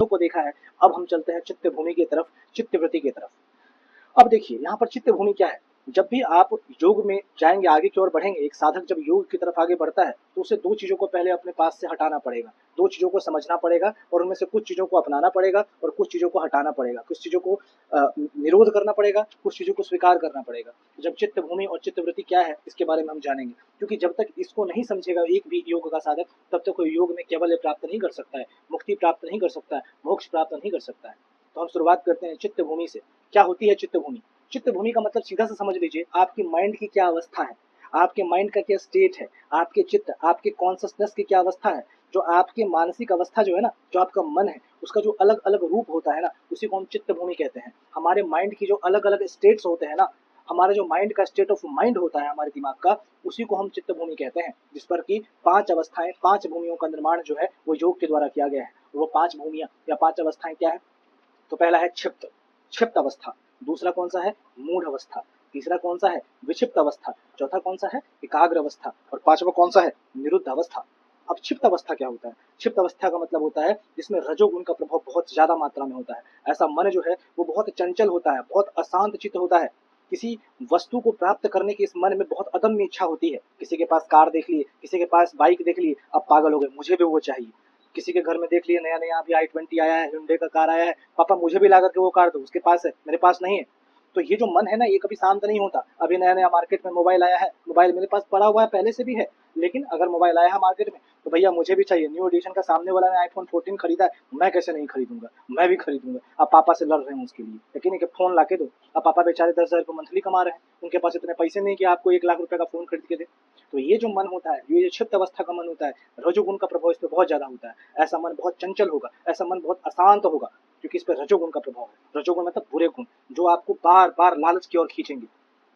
को देखा है। अब हम चलते हैं चित्त भूमि की तरफ, चित्तवृत्ति की तरफ। अब देखिए यहाँ पर चित्त भूमि क्या है। जब भी आप योग में जाएंगे, आगे की ओर बढ़ेंगे, एक साधक जब योग की तरफ आगे बढ़ता है तो उसे दो चीजों को पहले अपने पास से हटाना पड़ेगा, दो चीजों को समझना पड़ेगा और उनमें से कुछ चीजों को अपनाना पड़ेगा और कुछ चीजों को हटाना पड़ेगा, कुछ चीजों को निरोध करना पड़ेगा, कुछ चीजों को स्वीकार करना पड़ेगा। जब चित्त भूमि और चित्तवृत्ति क्या है इसके बारे में हम जानेंगे, क्योंकि जब तक इसको नहीं समझेगा एक भी योग का साधक, तब तक कोई योग में केवल प्राप्त नहीं कर सकता है, मुक्ति प्राप्त नहीं कर सकता है, मोक्ष प्राप्त नहीं कर सकता है। तो हम शुरुआत करते हैं चित्त भूमि से। क्या होती है चित्त भूमि? चित्त भूमि का मतलब सीधा सा समझ लीजिए, आपकी माइंड की क्या अवस्था है, आपके माइंड का क्या स्टेट है, आपके चित्त, आपके कॉन्सियसनेस की क्या अवस्था है, जो आपकी मानसिक अवस्था जो है ना, जो आपका मन है, उसका जो अलग अलग रूप होता है ना, उसी को हम चित्त भूमि कहते हैं। हमारे माइंड की जो अलग अलग स्टेट्स होते हैं ना, हमारे जो माइंड का स्टेट ऑफ माइंड होता है हमारे दिमाग का, उसी को हम चित्त भूमि कहते हैं, जिस पर की पांच अवस्थाएं, पांच भूमियों का निर्माण जो है वो योग के द्वारा किया गया है। वो पांच भूमियां या पांच अवस्थाएं क्या है? तो पहला है क्षिप्त, क्षिप्त अवस्था। दूसरा कौन सा है? मूढ़ अवस्था। तीसरा कौन सा है? विक्षिप्त अवस्था। चौथा कौन सा है? एकाग्र अवस्था। और पांचवा कौन सा है? निरुद्ध अवस्था। अब क्षिप्त अवस्था क्या होता है? क्षिप्त अवस्था का मतलब होता है जिसमें रजोगुण का प्रभाव बहुत ज्यादा मात्रा में होता है। ऐसा मन जो है वो बहुत चंचल होता है, बहुत अशांत चित्त होता है। किसी वस्तु को प्राप्त करने की इस मन में बहुत अदम्य इच्छा होती है। किसी के पास कार देख लिए, किसी के पास बाइक देख लिए, अब पागल हो गए, मुझे भी वो चाहिए। किसी के घर में देख लिए नया नया अभी i20 आया है, hyundai का कार आया है, पापा मुझे भी ला करके वो कार दो, उसके पास है मेरे पास नहीं है। तो ये जो मन है ना, ये कभी शांत नहीं होता। अभी नया नया मार्केट में मोबाइल आया है, मोबाइल मेरे पास पड़ा हुआ है पहले से भी है, लेकिन अगर मोबाइल आया है मार्केट में तो भैया मुझे भी चाहिए। न्यू एडिशन का सामने वाला ने आईफोन 14 खरीदा है, मैं कैसे नहीं खरीदूंगा, मैं भी खरीदूंगा। अब पापा से लड़ रहे हैं उसके लिए, लेकिन एक फोन ला के दो। अब पापा बेचारे 10,000 मंथली कमा रहे हैं, उनके पास इतने पैसे नहीं कि आपको 1 लाख रुपए का फोन खरीद के दे। तो ये जो मन होता है, ये क्षिप्त अवस्था का मन होता है, रजोगुण का प्रभाव इस पर बहुत ज्यादा होता है। ऐसा मन बहुत चंचल होगा, ऐसा मन बहुत अशांत होगा, क्योंकि इस पर रजोगुण का प्रभाव है। रजोगुण मतलब बुरे गुण, जो आपको बार बार लालच की ओर खींचेंगे।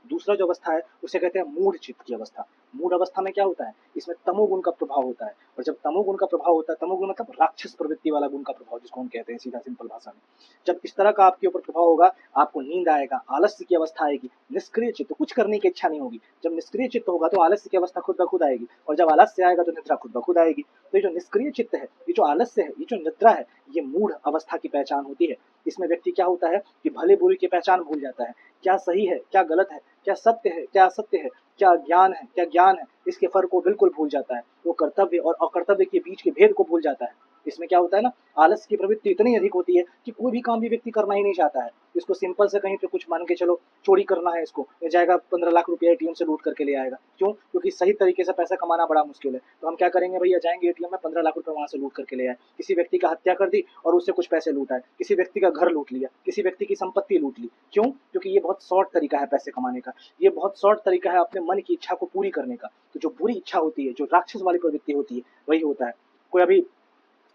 दूसरा जो अवस्था है उसे कहते हैं मूढ़ चित्त की अवस्था। मूढ़ अवस्था में क्या होता है? इसमें तमोगुण का प्रभाव होता है। और जब तमोगुण का प्रभाव होता है, तमोगुण मतलब राक्षस प्रवृत्ति वाला गुण का प्रभाव, जिसको हम कहते हैं सीधा सिंपल भाषा में। जब इस तरह का आपके ऊपर प्रभाव होगा, आपको नींद आएगा, आलस्य की अवस्था आएगी, निष्क्रिय चित्त, कुछ करने की इच्छा नहीं होगी। जब निष्क्रिय चित्त होगा तो आलस्य की अवस्था खुद ब खुद आएगी, और जब आलस्य आएगा तो निद्रा खुद ब खुद आएगी। तो ये जो निष्क्रिय चित्त है, ये जो आलस्य है, ये जो निद्रा है, ये मूढ़ अवस्था की पहचान होती है। इसमें व्यक्ति क्या होता है कि भले बुरे की पहचान भूल जाता है, क्या सही है, क्या गलत है, क्या सत्य है, क्या असत्य है, क्या ज्ञान है, क्या ज्ञान है, इसके फर्क को बिल्कुल भूल जाता है। वो कर्तव्य और अकर्तव्य के बीच के भेद को भूल जाता है। इसमें क्या होता है ना, आलस्य की प्रवृत्ति इतनी अधिक होती है कि कोई भी काम भी व्यक्ति करना ही नहीं चाहता है। इसको सिंपल से कहीं पे कुछ मान के चलो चोरी करना है, इसको ये जाएगा 15 लाख रुपया एटीएम से लूट करके ले आएगा। क्यों? क्योंकि सही तरीके से पैसा कमाना बड़ा मुश्किल है। तो हम क्या करेंगे भैया, जाएंगे एटीएम में 15 लाख रुपए वहां से लूट करके ले आए। किसी व्यक्ति का हत्या कर दी और उससे कुछ पैसे लूट आए, किसी व्यक्ति का घर लूट लिया, किसी व्यक्ति की संपत्ति लूट ली। क्यों? क्योंकि ये बहुत शॉर्ट तरीका है पैसे कमाने का, ये बहुत शॉर्ट तरीका है अपने मन की इच्छा को पूरी करने का। तो जो बुरी इच्छा होती है, जो राक्षस वाली प्रवृत्ति होती है, वही होता है। कोई अभी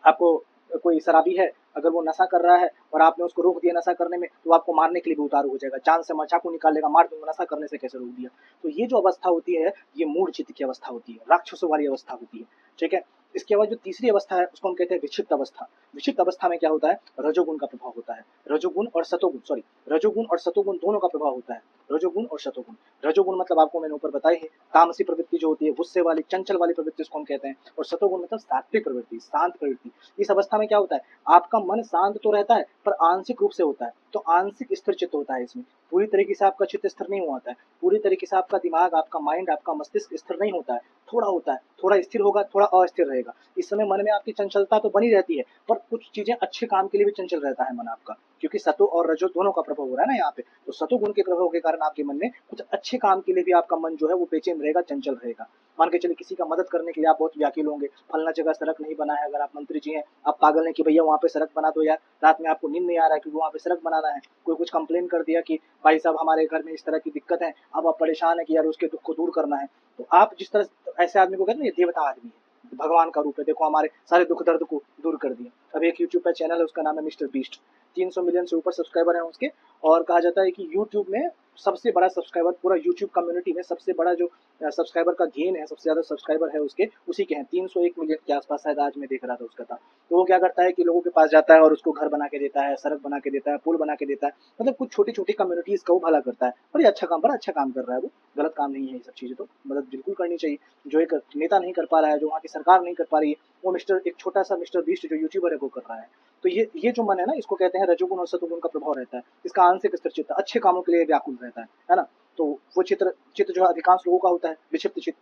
आपको, कोई शराबी है, अगर वो नशा कर रहा है और आपने उसको रोक दिया नशा करने में, तो आपको मारने के लिए भी उतारू हो जाएगा, जान से चाकू निकाल लेगा, मार दूंगा, नशा करने से कैसे रोक दिया। तो ये जो अवस्था होती है, ये मूढ़ चित्त की अवस्था होती है, राक्षसों वाली अवस्था होती है। ठीक है। इसके बाद जो तीसरी अवस्था है उसको हम कहते हैं विक्षिप्त अवस्था। विक्षिप्त अवस्था में क्या होता है? रजोगुण का प्रभाव होता है। रजोगुण और सतोगुण, सॉरी, रजोगुण और सतोगुण दोनों का प्रभाव होता है। रजोगुण और सतोगुण। रजोगुण मतलब आपको मैंने ऊपर बताई है, तामसी प्रवृत्ति जो होती है, गुस्से वाली, चंचल वाली प्रवृत्ति, उसको हम कहते हैं। और सतोगुण मतलब सात्विक प्रवृत्ति, शांत प्रवृत्ति। इस अवस्था में क्या होता है? आपका मन शांत तो रहता है पर आंशिक रूप से होता है, तो आंशिक स्थिर चित्त होता है। इसमें पूरी तरीके से आपका चित्त स्थिर नहीं होता है, पूरी तरीके से आपका दिमाग, आपका माइंड, आपका मस्तिष्क स्थिर नहीं होता है, थोड़ा होता है, थोड़ा स्थिर होगा, थोड़ा अस्थिर रहेगा। इस समय मन में आपकी चंचलता तो बनी रहती है, पर कुछ चीजें अच्छे काम के लिए भी चंचल रहता है मन आपका, क्योंकि सतो और रजो दोनों का प्रभाव हो रहा है ना यहाँ पे। तो सतो गुण के प्रभाव के कारण आपके मन में कुछ अच्छे काम के लिए भी आपका मन जो है वो बेचैन रहेगा, चंचल रहेगा। मान के चलिए किसी का मदद करने के लिए आप बहुत व्याकुल होंगे, फलना जगह सड़क नहीं बना है, अगर आप मंत्री जी हैं, आप पागल हैं कि भैया वहाँ पे सड़क बना दो यार, रात में आपको नींद नहीं आ रहा है क्योंकि वहाँ पे सड़क बनाना है। कोई कुछ कंप्लेन कर दिया कि भाई साहब हमारे घर में इस तरह की दिक्कत है, अब आप परेशान है कि यार उसके दुख को दूर करना है। तो आप जिस तरह ऐसे आदमी को कहते हैं ये देवता आदमी है, भगवान का रूप है, देखो हमारे सारे दुख दर्द को दूर कर दिया। अब एक यूट्यूब पर चैनल है, उसका नाम है मिस्टर बीस्ट, 300 मिलियन से ऊपर सब्सक्राइबर हैं उसके। और कहा जाता है कि यूट्यूब में सबसे बड़ा सब्सक्राइबर, पूरा यूट्यूब कम्युनिटी में सबसे बड़ा जो सब्सक्राइबर का गेन है, सबसे ज्यादा सब्सक्राइबर है उसके, उसी के हैं, 301 मिलियन के आसपास शायद, आज मैं देख रहा था उसका था। तो वो क्या करता है कि लोगों के पास जाता है और उसको घर बना के देता है, सड़क बना के देता है, पुल बना के देता है, मतलब कुछ छोटी छोटी कम्युनिटीज का वो भला करता है। और ये अच्छा काम, बड़ा अच्छा काम कर रहा है वो, गलत काम नहीं है। ये सब चीजें तो मदद बिल्कुल करनी चाहिए। जो एक नेता नहीं कर पा रहा है, जो वहाँ की सरकार नहीं कर पा रही है, वो एक छोटा सा मिस्टर बीस्ट जो यूट्यूबर है वो कर रहा है। तो ये जो मन है ना, इसको कहते हैं रजोगुण और सतोगुण का प्रभाव रहता है। इसका आंशिक स्तर चित्त अच्छे कामों के लिए व्याकुल रहता है ना। तो वो चित्त जो है अधिकांश लोगों का होता है विक्षिप्त चित्त।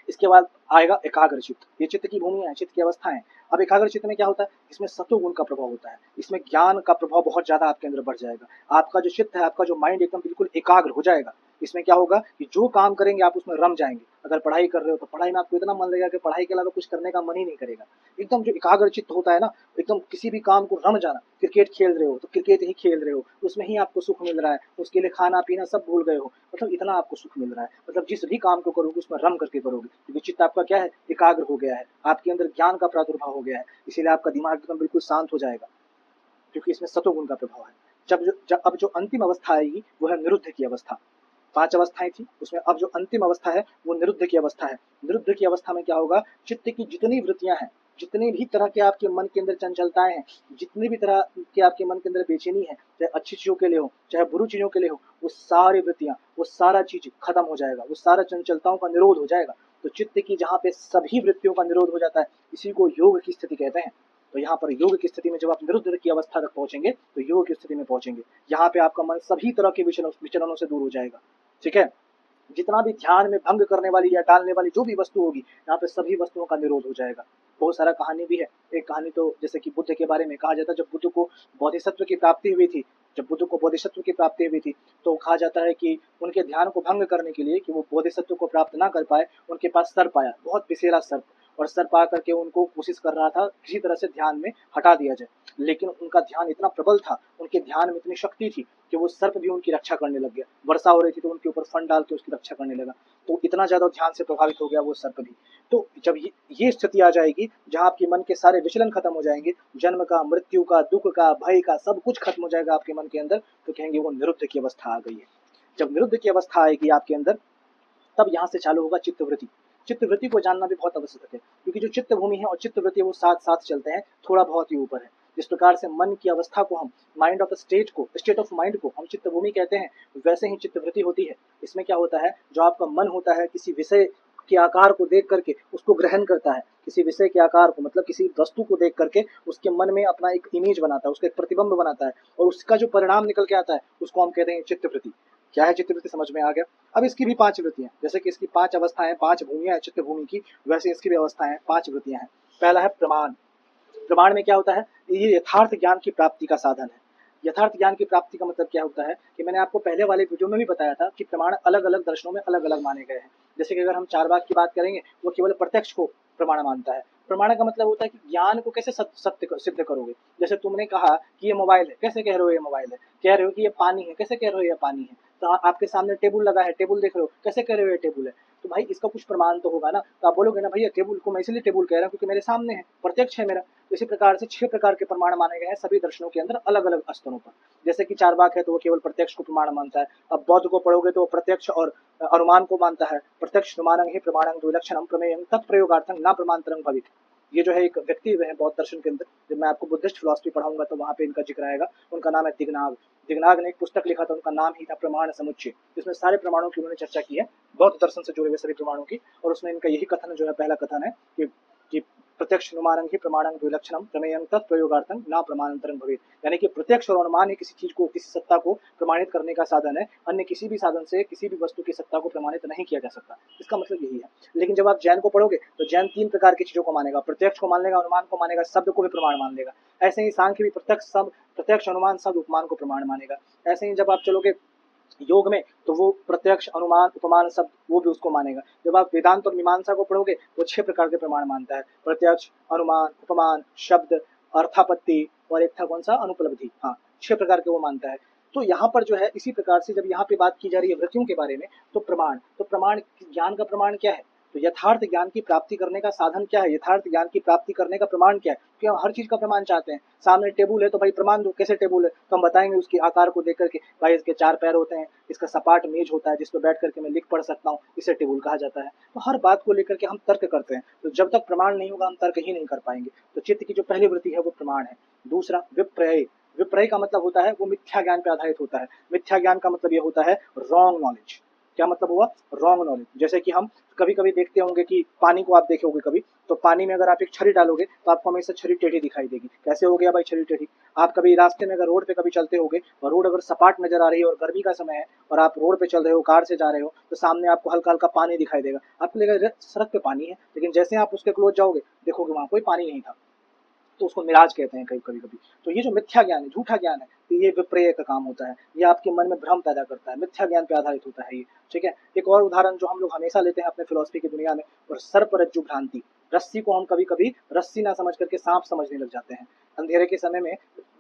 इसके बाद आएगा एकाग्र चित्त। ये चित्त की भूमि है, चित्त की अवस्था है। अब एकाग्र चित्त में क्या होता है, इसमें सत्वगुण का प्रभाव होता है, इसमें ज्ञान का प्रभाव बहुत ज्यादा आपके अंदर बढ़ जाएगा। आपका जो चित्त है, आपका जो माइंड एकदम बिल्कुल एकाग्र हो जाएगा। इसमें क्या होगा कि जो काम करेंगे आप उसमें रम जाएंगे। अगर पढ़ाई कर रहे हो तो पढ़ाई में आपको इतना मन लगेगा कि पढ़ाई के अलावा कुछ करने का मन ही नहीं करेगा। एकदम जो एकाग्र चित्त होता है ना, एकदम किसी भी काम को रम जाना। क्रिकेट खेल रहे हो तो क्रिकेट ही खेल रहे हो, उसमें ही आपको सुख मिल रहा है, उसके लिए खाना पीना सब भूल गए हो, मतलब इतना आपको सुख मिल रहा है। मतलब जिस भी काम को करोगे उसमें रम करके करोगे, क्योंकि चित्त आपका क्या है, एकाग्र हो गया है, आपके अंदर ज्ञान का प्रादुर्भाव हो गया है। इसीलिए आपका दिमाग एकदम बिल्कुल शांत हो जाएगा, क्योंकि इसमें सतोगुण का प्रभाव है। अब जो अंतिम अवस्था आएगी वो है निरुद्ध की अवस्था। 5 अवस्थाएं थी, उसमें अब जो अंतिम अवस्था है वो निरुद्ध की अवस्था है। निरुद्ध की अवस्था में क्या होगा, चित्त की जितनी वृत्तियां हैं, जितनी भी तरह के आपके मन के अंदर चंचलताएं हैं, जितनी भी तरह के आपके मन के अंदर बेचैनी है, चाहे अच्छी चीजों के लिए हो चाहे बुरी चीजों के लिए हो, वो सारी वृत्तियां, वो सारा चीज खत्म हो जाएगा, वो सारा चंचलताओं का निरोध हो जाएगा। तो चित्त की जहाँ पे सभी वृत्तियों का निरोध हो जाता है, इसी को योग की स्थिति कहते हैं। तो यहाँ पर योग की स्थिति में जब आप निरुद्ध की अवस्था तक पहुंचेंगे तो योग की स्थिति में पहुंचेंगे। यहाँ पे आपका मन सभी तरह के विचलनों से दूर हो जाएगा। ठीक है, जितना भी ध्यान में भंग करने वाली या टालने वाली जो भी वस्तु होगी, यहाँ पे सभी वस्तुओं का निरोध हो जाएगा। बहुत सारा कहानी भी है। एक कहानी तो जैसे कि बुद्ध के बारे में कहा जाता है, जब बुद्ध को बोधिसत्व की प्राप्ति हुई थी, तो कहा जाता है कि उनके ध्यान को भंग करने के लिए, कि वो बोधिसत्व को प्राप्त ना कर पाए, उनके पास सर्प आया, बहुत पिसेरा सर्प, और सर्प आकर के उनको कोशिश कर रहा था किसी तरह से ध्यान में हटा दिया जाए। लेकिन उनका ध्यान इतना प्रबल था, उनके ध्यान में इतनी शक्ति थी कि वो सर्प भी उनकी रक्षा करने लग गया। वर्षा हो रही थी तो उनके ऊपर फन डाल के उसकी रक्षा करने लगा। तो इतना ज्यादा ध्यान से प्रभावित हो गया वो सर्प भी। तो जब ये स्थिति आ जाएगी जहां आपके मन के सारे विचलन खत्म हो जाएंगे, जन्म का, मृत्यु का, दुख का, भय का, सब कुछ खत्म हो जाएगा आपके मन के अंदर, तो कहेंगे वो निरुद्ध की अवस्था आ गई है। जब निरुद्ध की अवस्था आएगी आपके अंदर, तब यहाँ से चालू होगा चित्तवृत्ति। चित्तवृत्ति को जानना भी बहुत आवश्यक है, क्योंकि जो चित्त भूमि है और चित्तवृत्ति वो साथ साथ चलते हैं, थोड़ा बहुत ही ऊपर है। जिस प्रकार से मन की अवस्था को हम, स्टेट ऑफ माइंड को हम चित्त भूमि कहते हैं, वैसे ही चित्तवृत्ति होती है। इसमें क्या होता है, जो आपका मन होता है किसी विषय के आकार को देख करके उसको ग्रहण करता है, किसी विषय के आकार को, मतलब किसी वस्तु को देख करके उसके मन में अपना एक इमेज बनाता है, उसका एक प्रतिबिंब बनाता है, और उसका जो परिणाम निकल के आता है उसको हम कहते हैं चित्तवृत्ति। क्या है चित्तवृत्ति, समझ में आ गया। अब इसकी भी 5 वृत्तियां, जैसे कि इसकी 5 अवस्थाएं, 5 भूमियां हैं चित्त भूमि की, वैसे इसकी भी अवस्थाएं 5 वृत्तियां हैं। पहला है प्रमाण। प्रमाण में क्या होता है, ये यथार्थ ज्ञान की प्राप्ति का साधन है। यथार्थ ज्ञान की प्राप्ति का मतलब क्या होता है, कि मैंने आपको पहले वाले वीडियो में भी बताया था कि प्रमाण अलग अलग दर्शनों में अलग अलग माने गए हैं। जैसे कि अगर हम चारवाक की बात करेंगे, वो केवल प्रत्यक्ष को प्रमाण मानता है। प्रमाण का मतलब होता है कि ज्ञान को कैसे सत्य सिद्ध करोगे। जैसे तुमने कहा कि ये मोबाइल है, कैसे कह रहे हो ये मोबाइल है, कह रहे हो कि ये पानी है, कैसे कह रहे हो ये पानी है। तो आपके सामने टेबल लगा है, टेबल देख रहे हो, कैसे कह रहे हो ये टेबल है। तो भाई इसका कुछ प्रमाण तो होगा ना, तो आप बोलोगे ना भैया टेबल को मैं इसलिए टेबल कह रहा हूँ क्योंकि मेरे सामने है, प्रत्यक्ष है मेरा। तो इसी प्रकार से 6 प्रकार के प्रमाण माने गए हैं सभी दर्शनों के अंदर अलग अलग स्तरों पर। जैसे कि चारवाक है तो वो केवल प्रत्यक्ष को प्रमाण मानता है। अब बौद्ध को पढ़ोगे तो वो प्रत्यक्ष और अनुमान को मानता है। प्रत्यक्ष अनुमानं ही प्रमाणं द्विलक्षणं प्रमेयं तत्प्रयोगार्थं न प्रमाणतरं भवेत्। ये जो है एक व्यक्ति है बौद्ध दर्शन के अंदर, जब मैं आपको बुद्धिस्ट फिलॉसफी पढ़ाऊंगा तो वहाँ पे इनका जिक्र आएगा। उनका नाम है दिगनाग। दिगनाग ने एक पुस्तक लिखा था, उनका नाम ही था प्रमाण समुच्चय, जिसमें सारे प्रमाणों की उन्होंने चर्चा की है, बौद्ध दर्शन से जुड़े हुए सभी प्रमाणों की। और उसमें इनका यही कथन जो है, पहला कथन है कि प्रत्यक्ष अनुमानं ही प्रमाणं द्विलक्षणं प्रमेयं तत्प्रयोगार्थं न प्रमाणांतरं भवेत्। यानी कि प्रत्यक्ष और अनुमान ही किसी चीज को, किसी सत्ता को प्रमाणित करने का साधन है। अन्य किसी भी साधन से किसी भी वस्तु की सत्ता को प्रमाणित नहीं किया जा सकता। इसका मतलब यही है। लेकिन जब आप जैन को पढ़ोगे तो जैन 3 प्रकार की चीजों को मानेगा, प्रत्यक्ष को मान लेगा, अनुमान को मानेगा, शब्द को भी प्रमाण मान लेगा। ऐसे ही सांख्य भी प्रत्यक्ष अनुमान शब्द उपमान को प्रमाण मानेगा। ऐसे ही जब आप चलोगे योग में तो वो प्रत्यक्ष अनुमान उपमान शब्द वो भी उसको मानेगा। जब आप वेदांत और मीमांसा को पढ़ोगे वो 6 प्रकार के प्रमाण मानता है, प्रत्यक्ष, अनुमान, उपमान, शब्द, अर्थापत्ति, और एक था कौन सा, अनुपलब्धि। हाँ, 6 प्रकार के वो मानता है। तो यहाँ पर जो है इसी प्रकार से जब यहाँ पे बात की जा रही है वृत्तियों के बारे में, तो प्रमाण ज्ञान का प्रमाण क्या है, तो यथार्थ ज्ञान की प्राप्ति करने का साधन क्या है, यथार्थ ज्ञान की प्राप्ति करने का प्रमाण क्या है। क्योंकि हम हर चीज का प्रमाण चाहते हैं। सामने टेबल है तो भाई प्रमाण दो, कैसे टेबल है, तो हम बताएंगे उसके आकार को देख करके, भाई इसके 4 पैर होते हैं, इसका सपाट मेज होता है जिस पर बैठ करके मैं लिख पढ़ सकता हूँ, इसे टेबल कहा जाता है। तो हर बात को लेकर के हम तर्क करते हैं। तो जब तक प्रमाण नहीं होगा हम तर्क ही नहीं कर पाएंगे। तो चित्त की जो पहली वृत्ति है वो प्रमाण है। दूसरा विप्रय। विप्रय का मतलब होता है वो मिथ्या ज्ञान पर आधारित होता है। मिथ्या ज्ञान का मतलब ये होता है रॉन्ग नॉलेज। क्या मतलब हुआ? Wrong knowledge. जैसे कि हम कभी कभी देखते होंगे कि पानी को आप देखे होंगे कभी, तो पानी में अगर आप एक छड़ी डालोगे तो आपको हमेशा छड़ी टेढ़ी दिखाई देगी। कैसे हो गया भाई छड़ी टेढ़ी? आप कभी रास्ते में अगर रोड पे कभी चलते होगे और रोड अगर सपाट नजर आ रही है और गर्मी का समय है और आप रोड पे चल रहे हो, कार से जा रहे हो, तो सामने आपको हल्का हल्का पानी दिखाई देगा, आपको लगेगा सड़क पे पानी है, लेकिन जैसे आप उसके क्लोज जाओगे देखोगे वहां कोई पानी नहीं था। तो उसको मिराज कहते हैं कभी कभी। तो ये जो मिथ्या ज्ञान है, झूठा ज्ञान है, तो ये विपर्य का काम होता है, ये आपके मन में भ्रम पैदा करता है, मिथ्या ज्ञान पे आधारित होता है ये। ठीक है, एक और उदाहरण जो हम लोग हमेशा लेते हैं अपने फिलोसफी की दुनिया में, और सर्परज्जु भ्रांति। रस्सी को हम कभी कभी रस्सी ना समझ करके सांप समझने लग जाते हैं। अंधेरे के समय में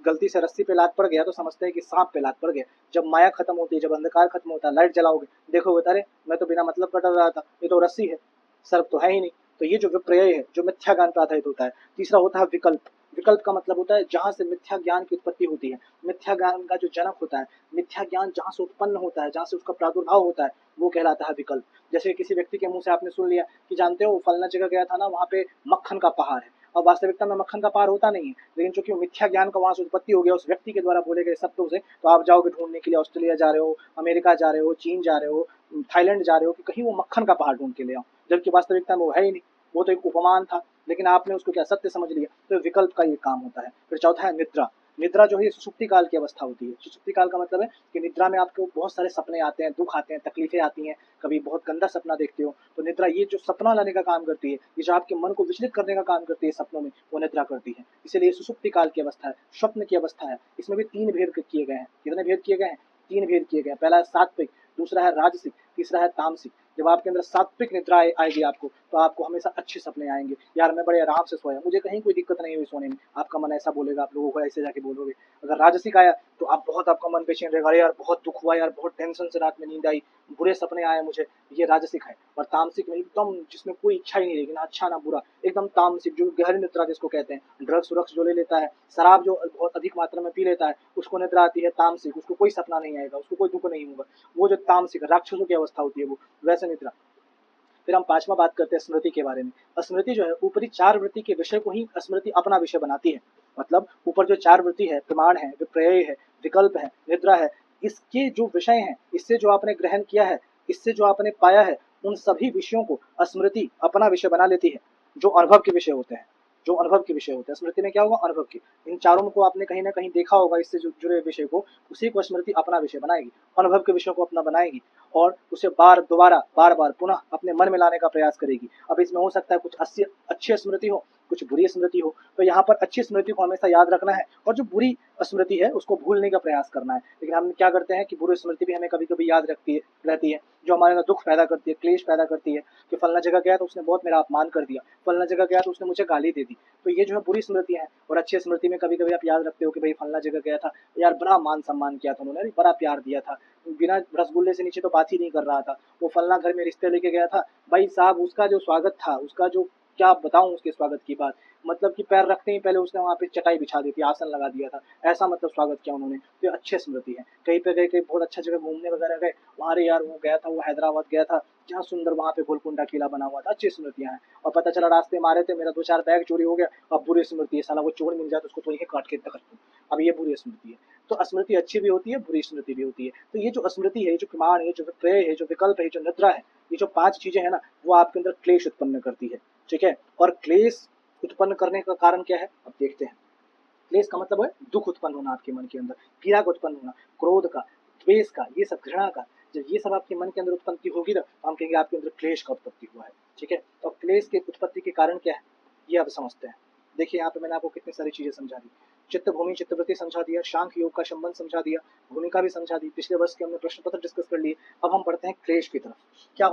गलती से रस्सी पे लात पड़ गया तो समझते हैं कि सांप पे लात पड़ गया। जब माया खत्म होती है, जब अंधकार खत्म होता है, लाइट जलाओगे, देखोगे अरे मैं तो बिना मतलब का डर रहा था, ये तो रस्सी है, सर्प तो है ही नहीं। तो ये जो विपर्य है, जो मिथ्या ज्ञान पर आधारित होता है। तीसरा होता है विकल्प। विकल्प का मतलब होता है जहां से मिथ्या ज्ञान की उत्पत्ति होती है, मिथ्या ज्ञान का जो जनक होता है, मिथ्या ज्ञान जहां से उत्पन्न होता है, जहां से उसका प्रादुर्भाव होता है, वो कहलाता है विकल्प। जैसे किसी व्यक्ति के मुंह से आपने सुन लिया कि जानते हो फलना जगह गया था ना, वहां पे मक्खन का पहाड़ है, और वास्तविकता में मक्खन का पहाड़ होता नहीं है, लेकिन चूंकि मिथ्या ज्ञान का वहां से उत्पत्ति हो गया उस व्यक्ति के द्वारा बोले गए शब्दों से, तो आप जाओगे ढूंढने के लिए, ऑस्ट्रेलिया जा रहे हो, अमेरिका जा रहे हो, चीन जा रहे हो, थाईलैंड जा रहे हो, कि कहीं वो मक्खन का पहाड़ ढूंढ के ले आओ, जबकि वास्तविकता में वो है ही नहीं, वो तो एक उपमान था, लेकिन आपने उसको क्या सत्य समझ लिया। तो विकल्प का ये काम होता है। फिर चौथा है निद्रा। निद्रा जो है सुषुप्ति काल की अवस्था होती है। सुषुप्ति काल का मतलब है कि निद्रा में आपको बहुत सारे सपने आते हैं, दुख आते हैं, तकलीफें आती हैं, कभी बहुत गंदा सपना देखते हो, तो निद्रा ये जो सपना लाने का काम करती है, ये जो आपके मन को विचलित करने का काम करती है सपनों में, वो निद्रा करती है। इसीलिए सुषुप्ति काल की अवस्था है, स्वप्न की अवस्था है। इसमें भी 3 भेद किए गए हैं। कितने भेद किए गए हैं? 3 भेद किए गए हैं। पहला है सात्विक, दूसरा है राजसिक, तीसरा है तामसिक। जब आपके अंदर सात्विक निद्रा आएगी आपको, तो आपको हमेशा अच्छे सपने आएंगे, यार मैं बड़े आराम से सोया, मुझे कहीं कोई दिक्कत नहीं हुई सोने में, आपका मन ऐसा बोलेगा, आप लोगों को ऐसे जाके बोलोगे। अगर राजसिक आया तो आप बहुत, आपका मन बेचैन रहेगा, अरे यार बहुत दुख हुआ यार, बहुत टेंशन से रात में नींद आई, बुरे सपने आए मुझे, ये राजसिक है। और तामसिक में एकदम जिसमें कोई इच्छा ही नहीं रहेगी, ना अच्छा ना बुरा, एकदम तामसिक, जो गहरी निद्रा जिसको कहते हैं। ड्रग्स व्रग्स जो ले लेता है, शराब जो बहुत अधिक मात्रा में पी लेता है, उसको निद्रा आती है तामसिक, उसको कोई सपना नहीं आएगा, उसको कोई दुख नहीं होगा, वो जो तामसिक राक्षसों की अवस्था होती है वो वैसे निद्रा। फिर हम पांचवा बात करते हैं स्मृति के बारे में। स्मृति जो है ऊपरी 4 वृत्ति के विषय को ही स्मृति अपना विषय बनाती है। मतलब ऊपर जो 4 वृत्ति है, प्रमाण है, विपर्य है, विकल्प है, निद्रा है, इसके जो विषय हैं, इससे जो आपने ग्रहण किया है, इससे जो आपने पाया है, उन सभी विषयों को स्मृति अपना विषय बना लेती है, जो अनुभव के विषय होते हैं। जो अनुभव के विषय होते हैं, स्मृति में क्या होगा? अनुभव के। इन चारों को आपने कहीं ना कहीं देखा होगा, इससे जो जुड़े विषय को, उसी को स्मृति अपना विषय बनाएगी, अनुभव के विषयों को अपना बनाएगी, और उसे बार बार पुनः अपने मन में लाने का प्रयास करेगी। अब इसमें हो सकता है कुछ अच्छी स्मृति हो, कुछ बुरी स्मृति हो, तो यहाँ पर अच्छी स्मृति को हमेशा याद रखना है, और जो बुरी स्मृति है उसको भूलने का प्रयास करना है। लेकिन हम क्या करते हैं कि बुरी स्मृति भी हमें कभी कभी याद रहती है, जो हमारे अंदर दुख पैदा करती है, क्लेश पैदा करती है, कि फलना जगह गया तो उसने बहुत मेरा अपमान कर दिया, फलना जगह गया तो उसने मुझे गाली दे दी। तो ये जो है बुरी स्मृति है। और अच्छी स्मृति में कभी कभी आप याद रखते हो कि भाई फलना जगह गया था, यार बड़ा मान सम्मान किया था उन्होंने, बड़ा प्यार दिया था, बिना रसगुल्ले से नीचे तो बात ही नहीं कर रहा था, वो फलना घर में रिश्ते लेके गया था, भाई साहब उसका जो स्वागत था, उसका जो, क्या बताऊं उसके स्वागत की बात, मतलब कि पैर रखते ही पहले उसने वहां पे चटाई बिछा दी थी, आसन लगा दिया था, ऐसा मतलब स्वागत किया उन्होंने। तो अच्छी स्मृति है। कहीं पे गए, कहीं बहुत अच्छा जगह घूमने वगैरह गए, वहां यार वो गया था, वो हैदराबाद गया था, जहाँ सुंदर वहां पे गोलकुंडा किला बना हुआ था, अच्छी स्मृतियां हैं। और पता चला रास्ते मारे थे, मेरा 2-4 बैग चोरी हो गया, अब बुरी स्मृति है, साला वो चोर मिल जाए तो उसको तो यही काट के कर दूं, अब ये बुरी स्मृति है। तो स्मृति अच्छी भी होती है, बुरी स्मृति भी होती है। तो ये जो स्मृति है, जो प्रमाण है, जो विपर्य है, जो विकल्प है, जो निद्रा है, ये जो 5 चीजें है ना, वो आपके अंदर क्लेश उत्पन्न करती है। ठीक है, और क्लेश उत्पन्न करने का कारण क्या है, अब देखते हैं। क्लेश का मतलब है दुख उत्पन्न होना आपके मन के अंदर, पीड़ा का उत्पन्न होना, क्रोध का, द्वेष का, ये सब, घृणा का। जब ये सब आपके मन के अंदर उत्पत्ति होगी ना, तो हम कहेंगे आपके अंदर क्लेश का उत्पत्ति हुआ है। ठीक है, तो क्लेश के उत्पत्ति के कारण क्या है, ये अब समझते हैं। देखिए यहाँ पे मैंने आपको कितनी सारी चीजें समझा दी। चित्त भूमि चित्तवृत्ति समझा दिया, सांख्य योग का संबंध समझा दिया, भूमिका भी समझा दी, पिछले वर्ष के हमने प्रश्न पत्र डिस्कस कर लिए। अब हम बढ़ते हैं क्लेश की तरफ। क्या